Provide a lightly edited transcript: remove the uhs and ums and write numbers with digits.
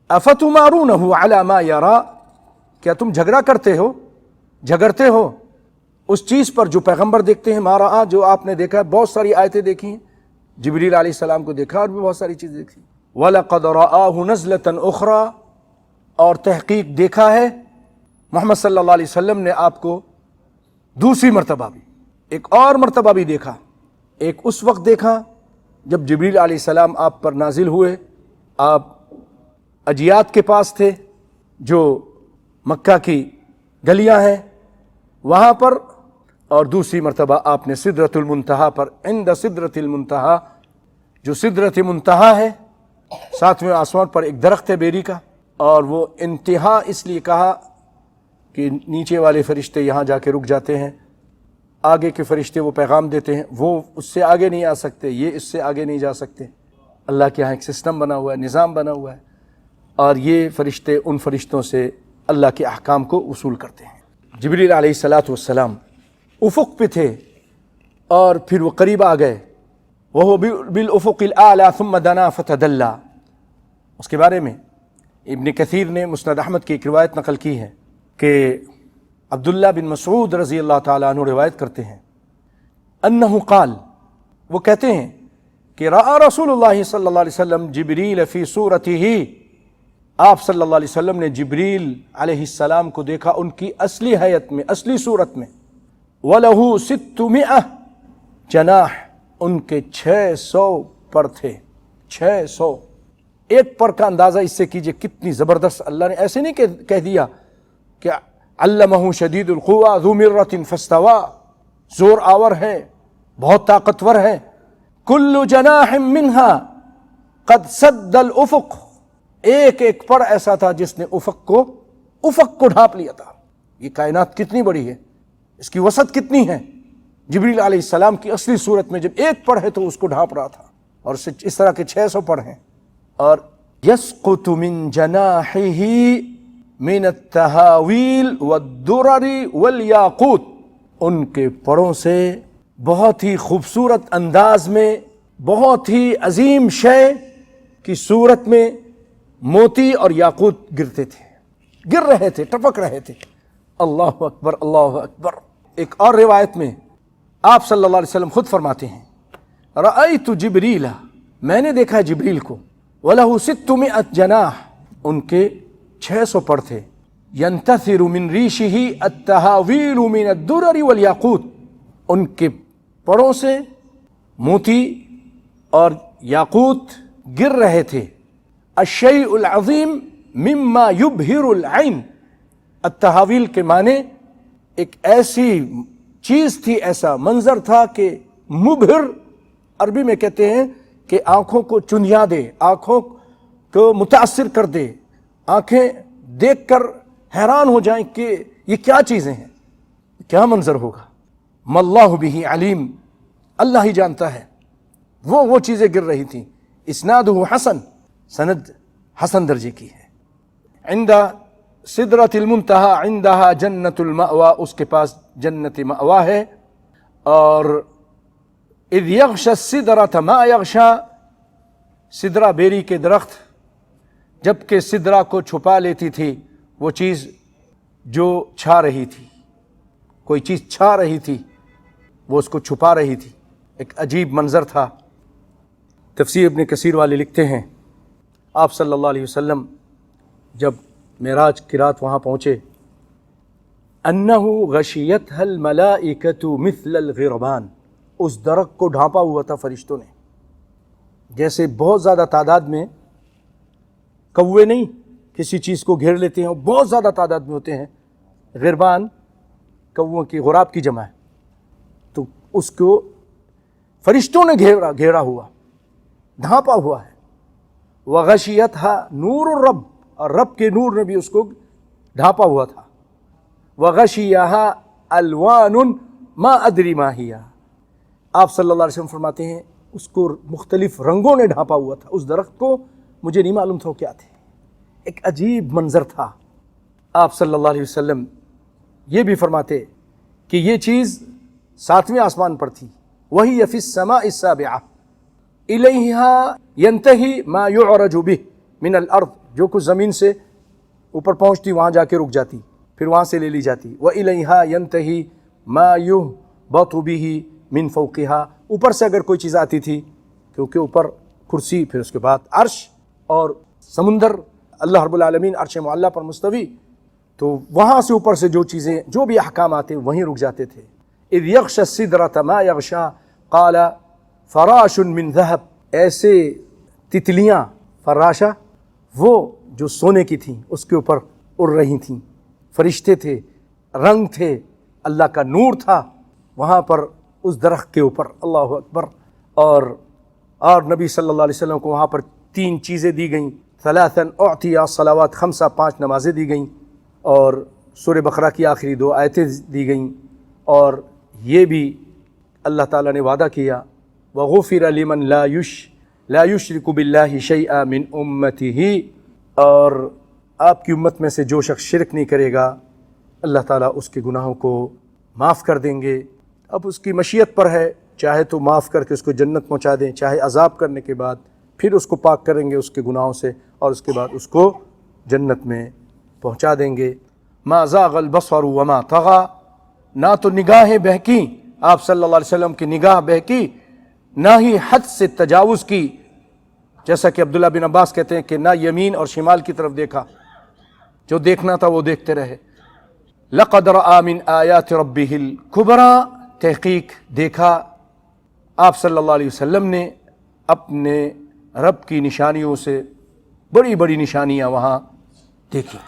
افتمارونہ علی ما یرا، کیا تم جھگڑتے ہو اس چیز پر جو پیغمبر دیکھتے ہیں، مارا جو آپ نے دیکھا ہے. بہت ساری آیتیں دیکھی ہیں، جبریل علیہ السلام کو دیکھا اور بھی بہت ساری چیزیں دیکھی. وَلَقَدْ رَآهُ نَزْلَةً أُخْرَى، اور تحقیق دیکھا ہے محمد صلی اللہ علیہ وسلم نے آپ کو دوسری مرتبہ بھی، ایک اور مرتبہ بھی دیکھا. ایک اس وقت دیکھا جب جبریل علیہ السلام آپ پر نازل ہوئے، آپ اجیات کے پاس تھے جو مکہ کی گلیاں ہیں وہاں پر، اور دوسری مرتبہ آپ نے سدرۃ المنتہا پر، عند سدرۃ المنتہا، جو سدرۃ منتہا ہے 7ویں آسمان پر ایک درخت ہے بیری کا، اور وہ انتہا اس لیے کہا کہ نیچے والے فرشتے یہاں جا کے رک جاتے ہیں، آگے کے فرشتے وہ پیغام دیتے ہیں، وہ اس سے آگے نہیں آ سکتے، یہ اس سے آگے نہیں جا سکتے. اللہ کے یہاں ایک سسٹم بنا ہوا ہے، نظام بنا ہوا ہے، اور یہ فرشتے ان فرشتوں سے اللہ کے احکام کو وصول کرتے ہیں. جبریل علیہ الصلاۃ والسلام افق پہ تھے اور پھر وہ قریب آ گئے. وہ بالافق الاعلی ثم دنا فتدلى، اس کے بارے میں ابن کثیر نے مسند احمد کی ایک روایت نقل کی ہے کہ عبداللہ بن مسعود رضی اللہ تعالیٰ عنہ روایت کرتے ہیں انہ قال، وہ کہتے ہیں کہ رأى رسول اللہ صلی اللہ علیہ وسلم جبریل فی صورتہ، آپ صلی اللہ علیہ وسلم نے جبریل علیہ السلام کو دیکھا ان کی اصلی حیت میں، اصلی صورت میں. وَلَهُ 600 جناح، ان کے 600 پر تھے. 600 ایک پر کا اندازہ اس سے کیجئے کتنی زبردست. اللہ نے ایسے نہیں کہہ دیا کہ علمہ شدید القویٰ ذو مرۃ فاستویٰ، زور آور ہے، بہت طاقتور ہے. کل جناح منہا قد سد الافق، ایک ایک پر ایسا تھا جس نے افق کو ڈھانپ لیا تھا. یہ کائنات کتنی بڑی ہے، اس کی وسعت کتنی ہے. جبریل علیہ السلام کی اصلی صورت میں جب ایک پر ہے تو اس کو ڈھانپ رہا تھا، اور اس طرح کے 600 پر ہیں. اور یسقط من جناحہ من التہاویل والدرر والیاقوت، ان کے پروں سے بہت ہی خوبصورت انداز میں، بہت ہی عظیم شے کی صورت میں موتی اور یاقوت گر رہے تھے، ٹپک رہے تھے. اللہ اکبر، اللہ اکبر. ایک اور روایت میں آپ صلی اللہ علیہ وسلم خود فرماتے ہیں رأیت جبریل، میں نے دیکھا جبریل کو، وَلَهُ 600 جناح، ان کے 600 پر تھے. ينتثر من ریشہ التہاویل من الدرر والیاقوت، ان کے پروں سے موتی اور یاقوت گر رہے تھے. الشیء العظیم مما یبہر العین، التہاویل کے معنی ایک ایسی چیز تھی، ایسا منظر تھا کہ مبہر، عربی میں کہتے ہیں کہ آنکھوں کو چنیا دے، آنکھوں کو متاثر کر دے، آنکھیں دیکھ کر حیران ہو جائیں کہ یہ کیا چیزیں ہیں، کیا منظر ہوگا. مَاللہ بہ علیم، اللہ ہی جانتا ہے. وہ چیزیں گر رہی تھیں. اسنادہ حسن، سند حسن درجے کی ہے. عند سدرۃ المنتہا عندہا جنت المأویٰ، اس کے پاس جنت مأویٰ ہے. اور اذ یغشی السدرۃ ما یغشی، سدرہ بیری کے درخت جبکہ سدرہ کو چھپا لیتی تھی، وہ چیز جو چھا رہی تھی، کوئی چیز چھا رہی تھی وہ اس کو چھپا رہی تھی. ایک عجیب منظر تھا. تفسیر ابن کثیر والے لکھتے ہیں آپ صلی اللہ علیہ وسلم جب معراج کی رات وہاں پہنچے، انہ غشیتھا الملائکۃ مثل الغربان، اس درخت کو ڈھانپا ہوا تھا فرشتوں نے، جیسے بہت زیادہ تعداد میں کوے نہیں کسی چیز کو گھیر لیتے ہیں، بہت زیادہ تعداد میں ہوتے ہیں. غربان کووں کی، غراب کی جمع ہے. تو اس کو فرشتوں نے گھیرا ہوا، ڈھانپا ہوا ہے. وغشیتھا نور الرب، اور رب کے نور نے بھی اس کو ڈھانپا ہوا تھا. وغشیہا الوان ما ادری ما ہی، آپ صلی اللہ علیہ وسلم فرماتے ہیں اس کو مختلف رنگوں نے ڈھانپا ہوا تھا. اس درخت کو مجھے نہیں معلوم تھا وہ کیا تھے. ایک عجیب منظر تھا. آپ صلی اللہ علیہ وسلم یہ بھی فرماتے کہ یہ چیز 7ویں آسمان پر تھی. وہی فی السماء السابعہ الیہا ینتہی ما یعرج بہ، من الارض, جو کچھ زمین سے اوپر پہنچتی وہاں جا کے رک جاتی, پھر وہاں سے لے لی جاتی. وَإِلَيْهَا يَنْتَهِي مَا يُهْبَطُ بِهِ مِنْ فَوْقِهَا, اوپر سے اگر کوئی چیز آتی تھی, کیونکہ اوپر کرسی, پھر اس کے بعد عرش اور سمندر, اللہ رب العالمین عرش معلیٰ پر مستوی, تو وہاں سے اوپر سے جو چیزیں, جو بھی احکام آتے وہیں رک جاتے تھے. اذ یغشی السدرۃ ما یغشی قال فراش من ذهب, ایسے تتلیاں, فراشہ وہ جو سونے کی تھیں اس کے اوپر اڑ رہی تھیں, فرشتے تھے, رنگ تھے, اللہ کا نور تھا وہاں پر اس درخت کے اوپر. اللہ اکبر. اور نبی صلی اللہ علیہ وسلم کو وہاں پر 3 چیزیں دی گئیں, ثلاثا اعطی الصلوات خمسہ, 5 نمازیں دی گئیں, اور سورہ بقرہ کی آخری 2 آیتیں دی گئیں, اور یہ بھی اللہ تعالیٰ نے وعدہ کیا وغفر لمن لا یشرک باللہ شیئا من امتہ, اور آپ کی امت میں سے جو شخص شرک نہیں کرے گا اللہ تعالیٰ اس کے گناہوں کو معاف کر دیں گے. اب اس کی مشیت پر ہے, چاہے تو معاف کر کے اس کو جنت پہنچا دیں, چاہے عذاب کرنے کے بعد پھر اس کو پاک کریں گے اس کے گناہوں سے, اور اس کے بعد اس کو جنت میں پہنچا دیں گے. ما زاغ البصر وما طغى, نہ تو نگاہیں بہکیں, آپ صلی اللہ علیہ وسلم کی نگاہ بہکی, نہ ہی حد سے تجاوز کی, جیسا کہ عبداللہ بن عباس کہتے ہیں کہ نہ یمین اور شمال کی طرف دیکھا, جو دیکھنا تھا وہ دیکھتے رہے. لقد رأى من آیات ربہ الکبریٰ, تحقیق دیکھا آپ صلی اللہ علیہ وسلم نے اپنے رب کی نشانیوں سے, بڑی بڑی نشانیاں وہاں دیکھی.